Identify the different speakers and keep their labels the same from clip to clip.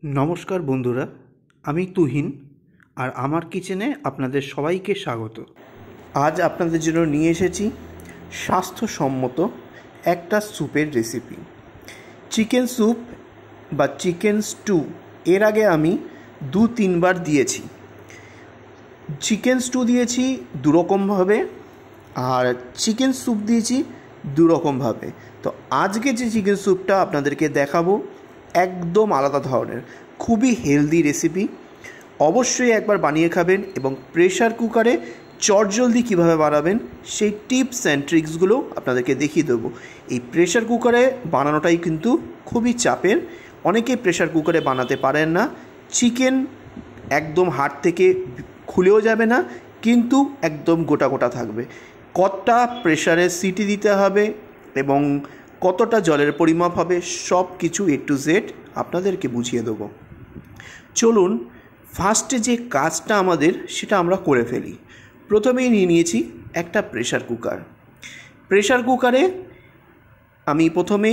Speaker 1: नमस्कार बंधुरा, आमी तुहिन और आमार किचेने आपनादेर सबाइके स्वागत। आज आपनादेर जोन्नो निये एसेछि स्वास्थ्यसम्मत एकटा सूपेर रेसिपि, चिकेन सूप बा चिकेन स्टू। एर आगे आमी 2-3 बार दिएछि। चिकेन स्टू दिएछि दु रकम भावे और चिकेन सूप दिएछि दु रकम भावे। तो आजके जे चिकेन सूपटा आपनादेरके देखाबो एकदम आलादा धरनेर, खूबই हेल्दी रेसिपि। अवश्यई एकबार बानिয়ে খাবেন এবং প্রেসার কুকারে চটজলদি কিভাবে বানাবেন সেই টিপস অ্যান্ড ট্রিক্সগুলো আপনাদেরকে দেখিয়ে দেব। এই প্রেসার কুকারে বানানোটাই কিন্তু খুবই চাপের, অনেকেই প্রেসার কুকারে বানাতে পারেন না। চিকেন একদম হাড় থেকে খুলেও যাবে না, কিন্তু একদম গোটা গোটা থাকবে। কতটা প্রেসারে সিটি দিতে হবে এবং কতটা জলের পরিমাপ হবে সব কিছু এ টু জেড আপনাদেরকে বুঝিয়ে দেবো। চলুন ফার্স্টে যে কাজটা আমাদের সেটা আমরা করে ফেলি। প্রথমেই নিয়ে নিয়েছি একটা প্রেসার কুকার। প্রেসার কুকারে আমি প্রথমে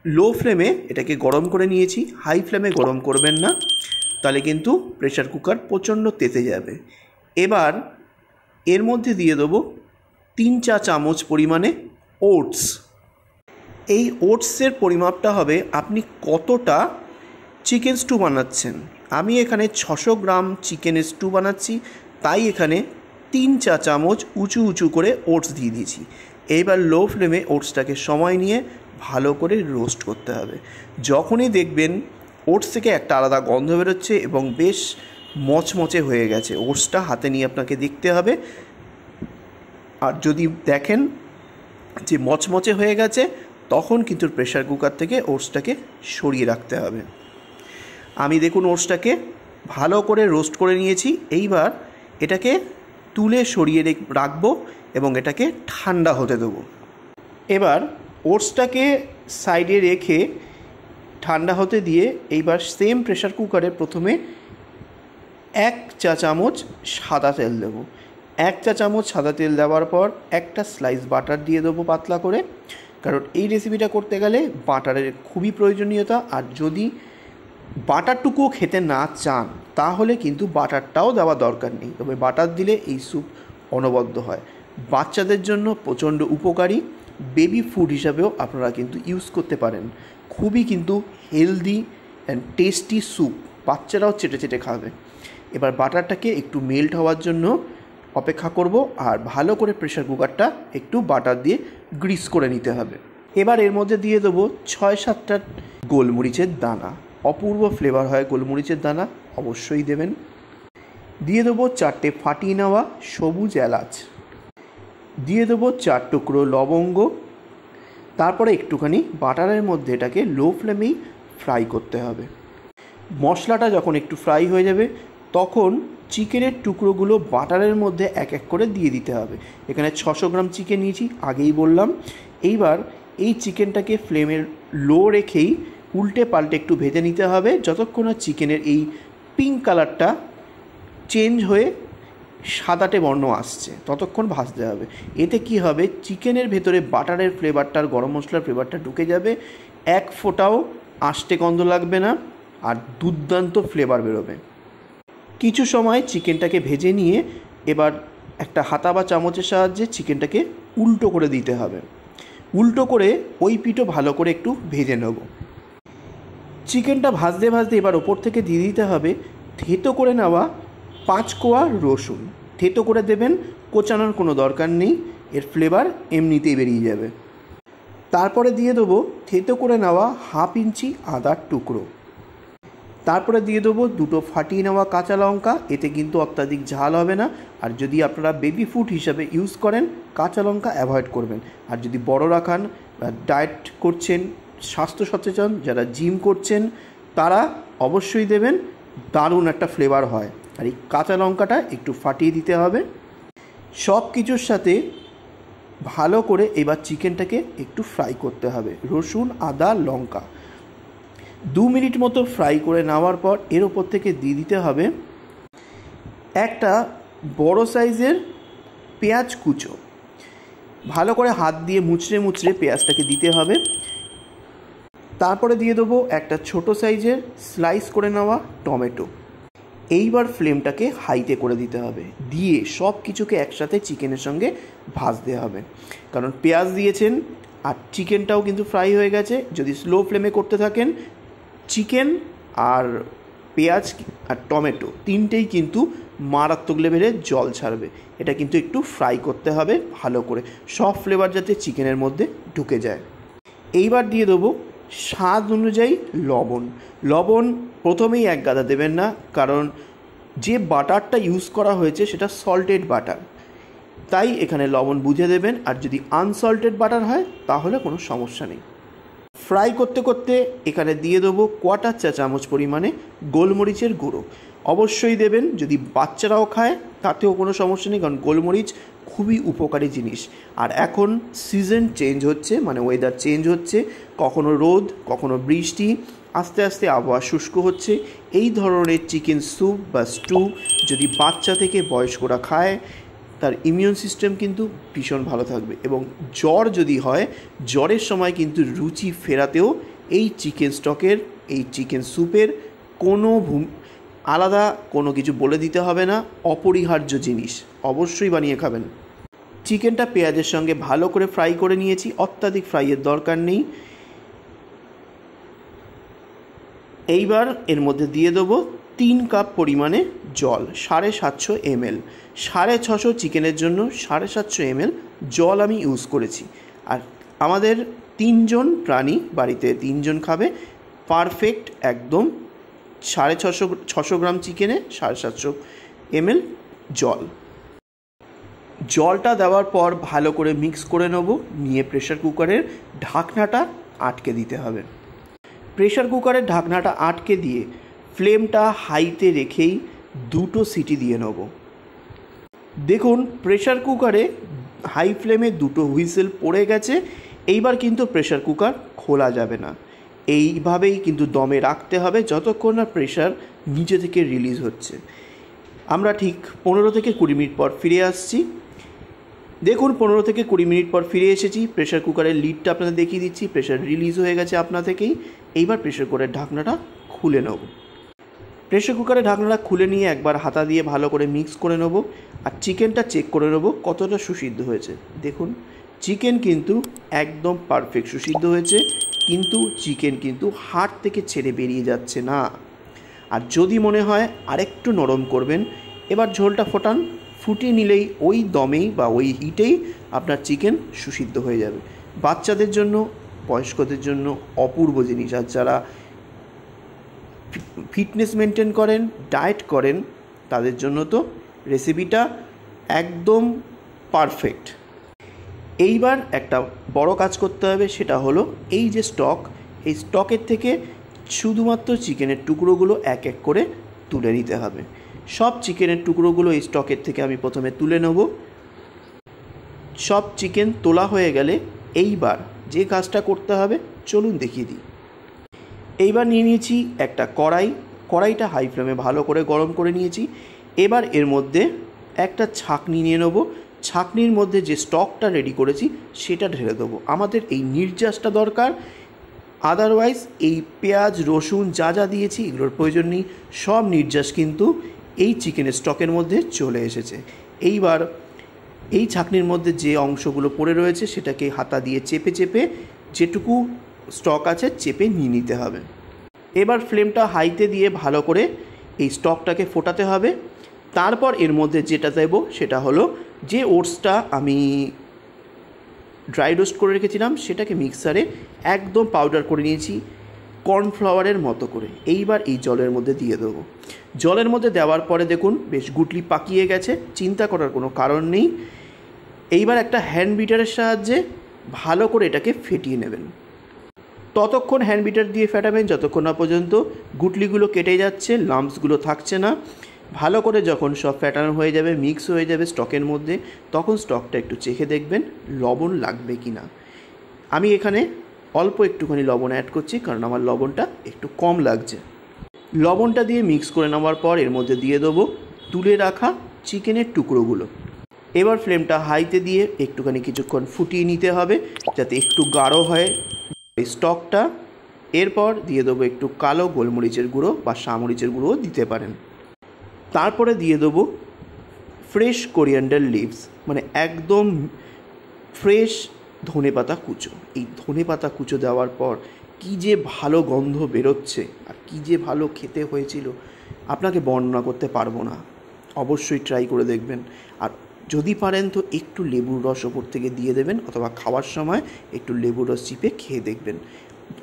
Speaker 1: লো ফ্লেমে এটাকে গরম করে নিয়েছি। হাই ফ্লেমে গরম করবেন না, তাহলে কিন্তু প্রেসার কুকার প্রচণ্ড তেতে যাবে। এবার এর মধ্যে দিয়ে দেবো 3 চা চামচ পরিমাণে ওটস। এই ওটসের পরিমাপটা হবে আপনি কতটা চিকেন স্টু বানাচ্ছেন। আমি এখানে 600 গ্রাম চিকেনের স্টু বানাচ্ছি, তাই এখানে 3 চা চামচ উঁচু উঁচু করে ওটস দিয়ে দিয়েছি। এইবার লো ফ্লেমে ওটসটাকে সময় নিয়ে ভালো করে রোস্ট করতে হবে। যখনই দেখবেন ওটস থেকে একটা আলাদা গন্ধ বেরোচ্ছে এবং বেশ মচমচে হয়ে গেছে, ওটসটা হাতে নিয়ে আপনাকে দেখতে হবে। আর যদি দেখেন যে মচমচে হয়ে গেছে, তখন কিন্তু প্রেসার কুকার থেকে ওটসটাকে সরিয়ে রাখতে হবে। আমি দেখুন ওটসটাকে ভালো করে রোস্ট করে নিয়েছি। এইবার এটাকে তুলে সরিয়ে রাখবো এবং এটাকে ঠান্ডা হতে দেবো। এবার ওটসটাকে সাইডে রেখে ঠান্ডা হতে দিয়ে এইবার সেম প্রেসার কুকারে প্রথমে 1 চা চামচ সাদা তেল দেবো। 1 চা চামচ সাদা তেল দেওয়ার পর একটা স্লাইস বাটার দিয়ে দেবো পাতলা করে, কারণ এই রেসিপিটা করতে গেলে বাটারের খুবই প্রয়োজনীয়তা। আর যদি বাটারটুকুও খেতে না চান তাহলে কিন্তু বাটারটাও দেওয়া দরকার নেই, তবে বাটার দিলে এই স্যুপ অনবদ্য হয়। বাচ্চাদের জন্য প্রচণ্ড উপকারী, বেবি ফুড হিসাবেও আপনারা কিন্তু ইউজ করতে পারেন। খুবই কিন্তু হেলদি অ্যান্ড টেস্টি স্যুপ, বাচ্চারাও চেটে চেটে খাবে। এবার বাটারটাকে একটু মেল্ট হওয়ার জন্য অপেক্ষা করব আর ভালো করে প্রেসার কুকারটা একটু বাটার দিয়ে গ্রিস করে নিতে হবে। এবার এর মধ্যে দিয়ে দেবো 6-7টা গোলমরিচের দানা। অপূর্ব ফ্লেভার হয় গোলমরিচের দানা, অবশ্যই দেবেন। দিয়ে দেবো 4টে ফাটিয়ে নেওয়া সবুজ এলাচ। দিয়ে দেবো 4 টুকরো লবঙ্গ। তারপরে একটুখানি বাটারের মধ্যে এটাকে লো ফ্লেমেই ফ্রাই করতে হবে। মশলাটা যখন একটু ফ্রাই হয়ে যাবে তখন চিকেনের টুকরোগুলো বাটারের মধ্যে এক এক করে দিয়ে দিতে হবে। এখানে 600 গ্রাম চিকেন নিয়েছি, আগেই বললাম। এইবার এই চিকেনটাকে ফ্লেমের লো রেখেই উল্টে পাল্টে একটু ভেজে নিতে হবে, যতক্ষণ না চিকেনের এই পিঙ্ক কালারটা চেঞ্জ হয়ে সাদাটে বর্ণ আসছে ততক্ষণ ভাজতে হবে। এতে কি হবে, চিকেনের ভেতরে বাটারের ফ্লেভারটা আর গরম মশলার ফ্লেভারটা ঢুকে যাবে, এক ফোঁটাও আষ্টে গন্ধ লাগবে না আর দুর্দান্ত ফ্লেভার বেরোবে। কিছু সময় চিকেনটাকে ভেজে নিয়ে এবার একটা হাতা বা চামচের সাহায্যে চিকেনটাকে উল্টো করে দিতে হবে। উল্টো করে ওই পিঠও ভালো করে একটু ভেজে নেব। চিকেনটা ভাজতে ভাজতে এবার ওপর থেকে দিয়ে দিতে হবে থেতো করে নেওয়া 5 কোয়া রসুন। থেতো করে দেবেন, কোচানোর কোনো দরকার নেই, এর ফ্লেভার এমনিতেই বেরিয়ে যাবে। তারপরে দিয়ে দেবো থেতো করে নেওয়া 1/2 ইঞ্চি আদার টুকরো। তারপরে দিয়ে দেবো 2টো ফাটিয়ে নেওয়া কাঁচা লঙ্কা। এতে কিন্তু অত্যাধিক ঝাল হবে না, আর যদি আপনারা বেবি ফুড হিসাবে ইউজ করেন কাঁচা লঙ্কা অ্যাভয়েড করবেন। আর যদি বড়রা খান, ডায়েট করছেন, স্বাস্থ্য সচেতন যারা জিম করছেন তারা অবশ্যই দেবেন, দারুণ একটা ফ্লেভার হয়। আর এই কাঁচা লঙ্কাটা একটু ফাটিয়ে দিতে হবে। সব কিছুর সাথে ভালো করে এবার চিকেনটাকে একটু ফ্রাই করতে হবে। রসুন, আদা, লঙ্কা 2 মিনিট মতো ফ্রাই করে নেওয়ার পর এর ওপর থেকে দিয়ে দিতে হবে একটা বড় সাইজের পেঁয়াজ কুচো। ভালো করে হাত দিয়ে মুচড়ে মুচড়ে পেঁয়াজটাকে দিতে হবে। তারপরে দিয়ে দেবো একটা ছোট সাইজের স্লাইস করে নেওয়া টমেটো। এইবার ফ্লেমটাকে হাইতে করে দিতে হবে, দিয়ে সব কিছুকে একসাথে চিকেনের সঙ্গে ভাজতে হবে, কারণ পেঁয়াজ দিয়েছেন আর চিকেনটাও কিন্তু ফ্রাই হয়ে গেছে। যদি স্লো ফ্লেমে করতে থাকেন, চিকেন আর পেঁয়াজ আর টমেটো তিনটেই কিন্তু মারাত্মক লেভেলে জল ছাড়বে। এটা কিন্তু একটু ফ্রাই করতে হবে ভালো করে, সব ফ্লেভার যাতে চিকেনের মধ্যে ঢুকে যায়। এইবার দিয়ে দেবো স্বাদ অনুযায়ী লবণ। লবণ প্রথমেই এক গাদা দেবেন না, কারণ যে বাটারটা ইউজ করা হয়েছে সেটা সল্টেড বাটার, তাই এখানে লবণ বুঝে দেবেন। আর যদি আনসল্টেড বাটার হয় তাহলে কোনো সমস্যা নেই। ফ্রাই করতে করতে এখানে দিয়ে দেবো 1/4 চা চামচ পরিমাণে গোলমরিচের গুঁড়ো। অবশ্যই দেবেন, যদি বাচ্চারাও খায় তাতেও কোনো সমস্যা নেই, কারণ গোলমরিচ খুবই উপকারী জিনিস। আর এখন সিজন চেঞ্জ হচ্ছে, মানে ওয়েদার চেঞ্জ হচ্ছে, কখনো রোদ কখনো বৃষ্টি, আস্তে আস্তে আবহাওয়া শুষ্ক হচ্ছে। এই ধরনের চিকেন স্যুপ বা স্টু যদি বাচ্চা থেকে বয়স্করা খায়, তার ইমিউন সিস্টেম কিন্তু ভীষণ ভালো থাকবে। এবং জ্বর যদি হয়, জ্বরের সময় কিন্তু রুচি ফেরাতেও এই চিকেন স্টকের, এই চিকেন স্যুপের কোনো আলাদা কোনো কিছু বলে দিতে হবে না, অপরিহার্য জিনিস, অবশ্যই বানিয়ে খাবেন। চিকেনটা পেঁয়াজের সঙ্গে ভালো করে ফ্রাই করে নিয়েছি, অত্যাধিক ফ্রাইয়ের দরকার নেই। এইবার এর মধ্যে দিয়ে দেবো 3 কাপ পরিমাণে জল, 750 ml। 650 চিকেনের জন্য 750 ml জল আমি ইউজ করেছি। আর আমাদের 3 জন প্রাণী, বাড়িতে 3 জন খাবে, পারফেক্ট একদম 650 গ্রাম চিকেনে 750 ml জল। জলটা দেওয়ার পর ভালো করে মিক্স করে নেব, নিয়ে প্রেশার কুকারের ঢাকনাটা আটকে দিতে হবে। প্রেশার কুকারের ঢাকনাটা আটকে দিয়ে ফ্লেমটা হাইতে রেখেই 2টো সিটি দিয়ে নেব। দেখুন প্রেশার কুকারে হাই ফ্লেমে 2টো হুইসেল পড়ে গেছে। এইবার কিন্তু প্রেশার কুকার খোলা যাবে না, এইভাবেই কিন্তু দমে রাখতে হবে যতক্ষণ না প্রেশার নিচে থেকে রিলিজ হচ্ছে। আমরা ঠিক 15 থেকে 20 মিনিট পর ফিরে আসছি। দেখুন 15 থেকে 20 মিনিট পর ফিরে এসেছি। প্রেশার কুকারের লিডটা আপনাদের দেখিয়ে দিচ্ছি, প্রেশার রিলিজ হয়ে গেছে আপনা থেকেই। এইবার প্রেশার কুকারের ঢাকনাটা খুলে নেব। প্রেশার কুকারের ঢাকনাটা খুলে নিয়ে একবার হাতা দিয়ে ভালো করে মিক্স করে নেব। আর চিকেনটা চেক করে নেব কতটা সুসিদ্ধ হয়েছে। দেখুন চিকেন কিন্তু একদম পারফেক্ট সুসিদ্ধ হয়েছে, কিন্তু চিকেন কিন্তু হাড় থেকে ছেড়ে বেরিয়ে যাচ্ছে না। আর যদি মনে হয় আরেকটু নরম করবেন, এবার ঝোলটা ফোটান, ফুটিয়ে নিলেই ওই দমেই বা ওই হিটেই আপনার চিকেন সুসিদ্ধ হয়ে যাবে। বাচ্চাদের জন্য, বয়স্কদের জন্য অপূর্ব জিনিস। আর যারা ফিটনেস মেনটেন করেন, ডায়েট করেন, তাদের জন্য তো রেসিপিটা একদম পারফেক্ট। এইবার একটা বড় কাজ করতে হবে, সেটা হলো এই যে স্টক, এই স্টকের থেকে শুধুমাত্র চিকেনের টুকরোগুলো এক এক করে তুলে নিতে হবে। সব চিকেনের টুকরোগুলো এই স্টকের থেকে আমি প্রথমে তুলে নেব। সব চিকেন তোলা হয়ে গেলে এইবার যে কাজটা করতে হবে চলুন দেখিয়ে দিই। এইবার নিয়ে নিয়েছি একটা কড়াইটা হাই ফ্লেমে ভালো করে গরম করে নিয়েছি। এবার এর মধ্যে একটা ছাঁকনি নিয়ে নেব। ছাঁকনির মধ্যে যে স্টকটা রেডি করেছি সেটা ঢেলে দেবো। আমাদের এই নির্যাসটা দরকার, আদারওয়াইজ এই পেঁয়াজ রসুন যা যা দিয়েছি এগুলোর প্রয়োজন নেই। সব নির্যাস কিন্তু এই চিকেনের স্টকের মধ্যে চলে এসেছে। এইবার এই ছাঁকনির মধ্যে যে অংশগুলো পড়ে রয়েছে সেটাকে হাতা দিয়ে চেপে চেপে যেটুকু স্টক আছে চেপে নিয়ে নিতে হবে। এবার ফ্লেমটা হাইতে দিয়ে ভালো করে এই স্টকটাকে ফোটাতে হবে। তারপর এর মধ্যে যেটা দেব সেটা হলো যে ওটসটা আমি ড্রাই রোস্ট করে রেখেছিলাম, সেটাকে মিক্সারে একদম পাউডার করে নিয়েছি কর্নফ্লাওয়ারের মতো করে। এইবার এই জলের মধ্যে দিয়ে দেবো। জলের মধ্যে দেওয়ার পরে দেখুন বেশ গুটলি পাকিয়ে গেছে, চিন্তা করার কোনো কারণ নেই। এইবার একটা হ্যান্ড বিটারের সাহায্যে ভালো করে এটাকে ফেটিয়ে নেবেন। ততক্ষণ হ্যান্ড বিটার দিয়ে ফেটাবেন যতক্ষণ না পর্যন্ত গুটলিগুলো কেটে যাচ্ছে, লাম্পসগুলো থাকছে না। ভালো করে যখন সব ফ্যাটানো হয়ে যাবে, মিক্স হয়ে যাবে স্টকের মধ্যে, তখন স্টকটা একটু চেখে দেখবেন লবণ লাগবে কি না। আমি এখানে অল্প একটুখানি লবণ অ্যাড করছি, কারণ আমার লবণটা একটু কম লাগছে। লবণটা দিয়ে মিক্স করে নেওয়ার পর এর মধ্যে দিয়ে দেবো তুলে রাখা চিকেনের টুকরোগুলো। এবার ফ্লেমটা হাইতে দিয়ে একটুখানি কিছুক্ষণ ফুটিয়ে নিতে হবে যাতে একটু গাঢ় হয় স্টকটা। এরপর দিয়ে দেবো একটু কালো গোলমরিচের গুঁড়ো বা সামরিচের গুঁড়োও দিতে পারেন। তারপরে দিয়ে দেবো ফ্রেশ কোরিয়ান্ডার লিভস, মানে একদম ফ্রেশ ধনেপাতা কুচো। এই ধনেপাতা কুচো দেওয়ার পর কী যে ভালো গন্ধ বেরোচ্ছে আর কী যে ভালো খেতে হয়েছিল আপনাকে বর্ণনা করতে পারবো না। অবশ্যই ট্রাই করে দেখবেন। আর যদি পারেন তো একটু লেবুর রস ওপর থেকে দিয়ে দেবেন, অথবা খাওয়ার সময় একটু লেবুর রস চিপে খেয়ে দেখবেন,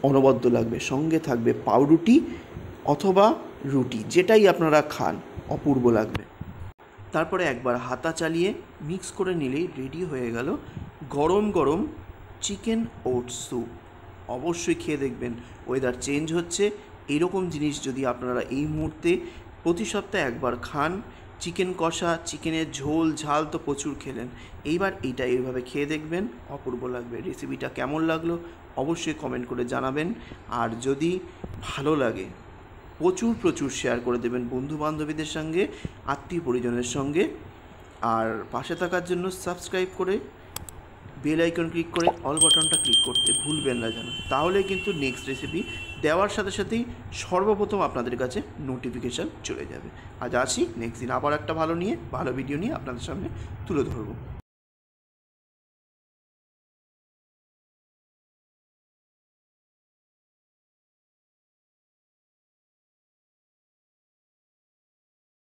Speaker 1: অনবদ্য লাগবে। সঙ্গে থাকবে পাউরুটি অথবা রুটি, যেটাই আপনারা খান, অপূর্ব লাগবে। তারপরে একবার হাতা চালিয়ে মিক্স করে নিলেই রেডি হয়ে গেল গরম গরম চিকেন ওটস স্যুপ। অবশ্যই খেয়ে দেখবেন। ওয়েদার চেঞ্জ হচ্ছে, এইরকম জিনিস যদি আপনারা এই মুহূর্তে প্রতি সপ্তাহে একবার খান, চিকেন কষা, চিকেনের ঝোল ঝাল তো প্রচুর খেলেন, এইবার এইটা এইভাবে খেয়ে দেখবেন, অপূর্ব লাগবে। রেসিপিটা কেমন লাগলো অবশ্যই কমেন্ট করে জানাবেন। আর যদি ভালো লাগে প্রচুর শেয়ার করে দেবেন বন্ধু বান্ধবীদের সঙ্গে, আত্মীয় পরিজনের সঙ্গে। আর পাশে থাকার জন্য সাবস্ক্রাইব করে বেল আইকন ক্লিক করে অল বাটনটা ক্লিক করতে ভুলবেন না যেন। তাহলে কিন্তু নেক্সট রেসিপি দেওয়ার সাথে সাথেই সর্বপ্রথম আপনাদের কাছে নোটিফিকেশান চলে যাবে। আজ আসি, নেক্সট দিন আবার একটা ভালো ভিডিও নিয়ে আপনাদের সামনে তুলে ধরবো।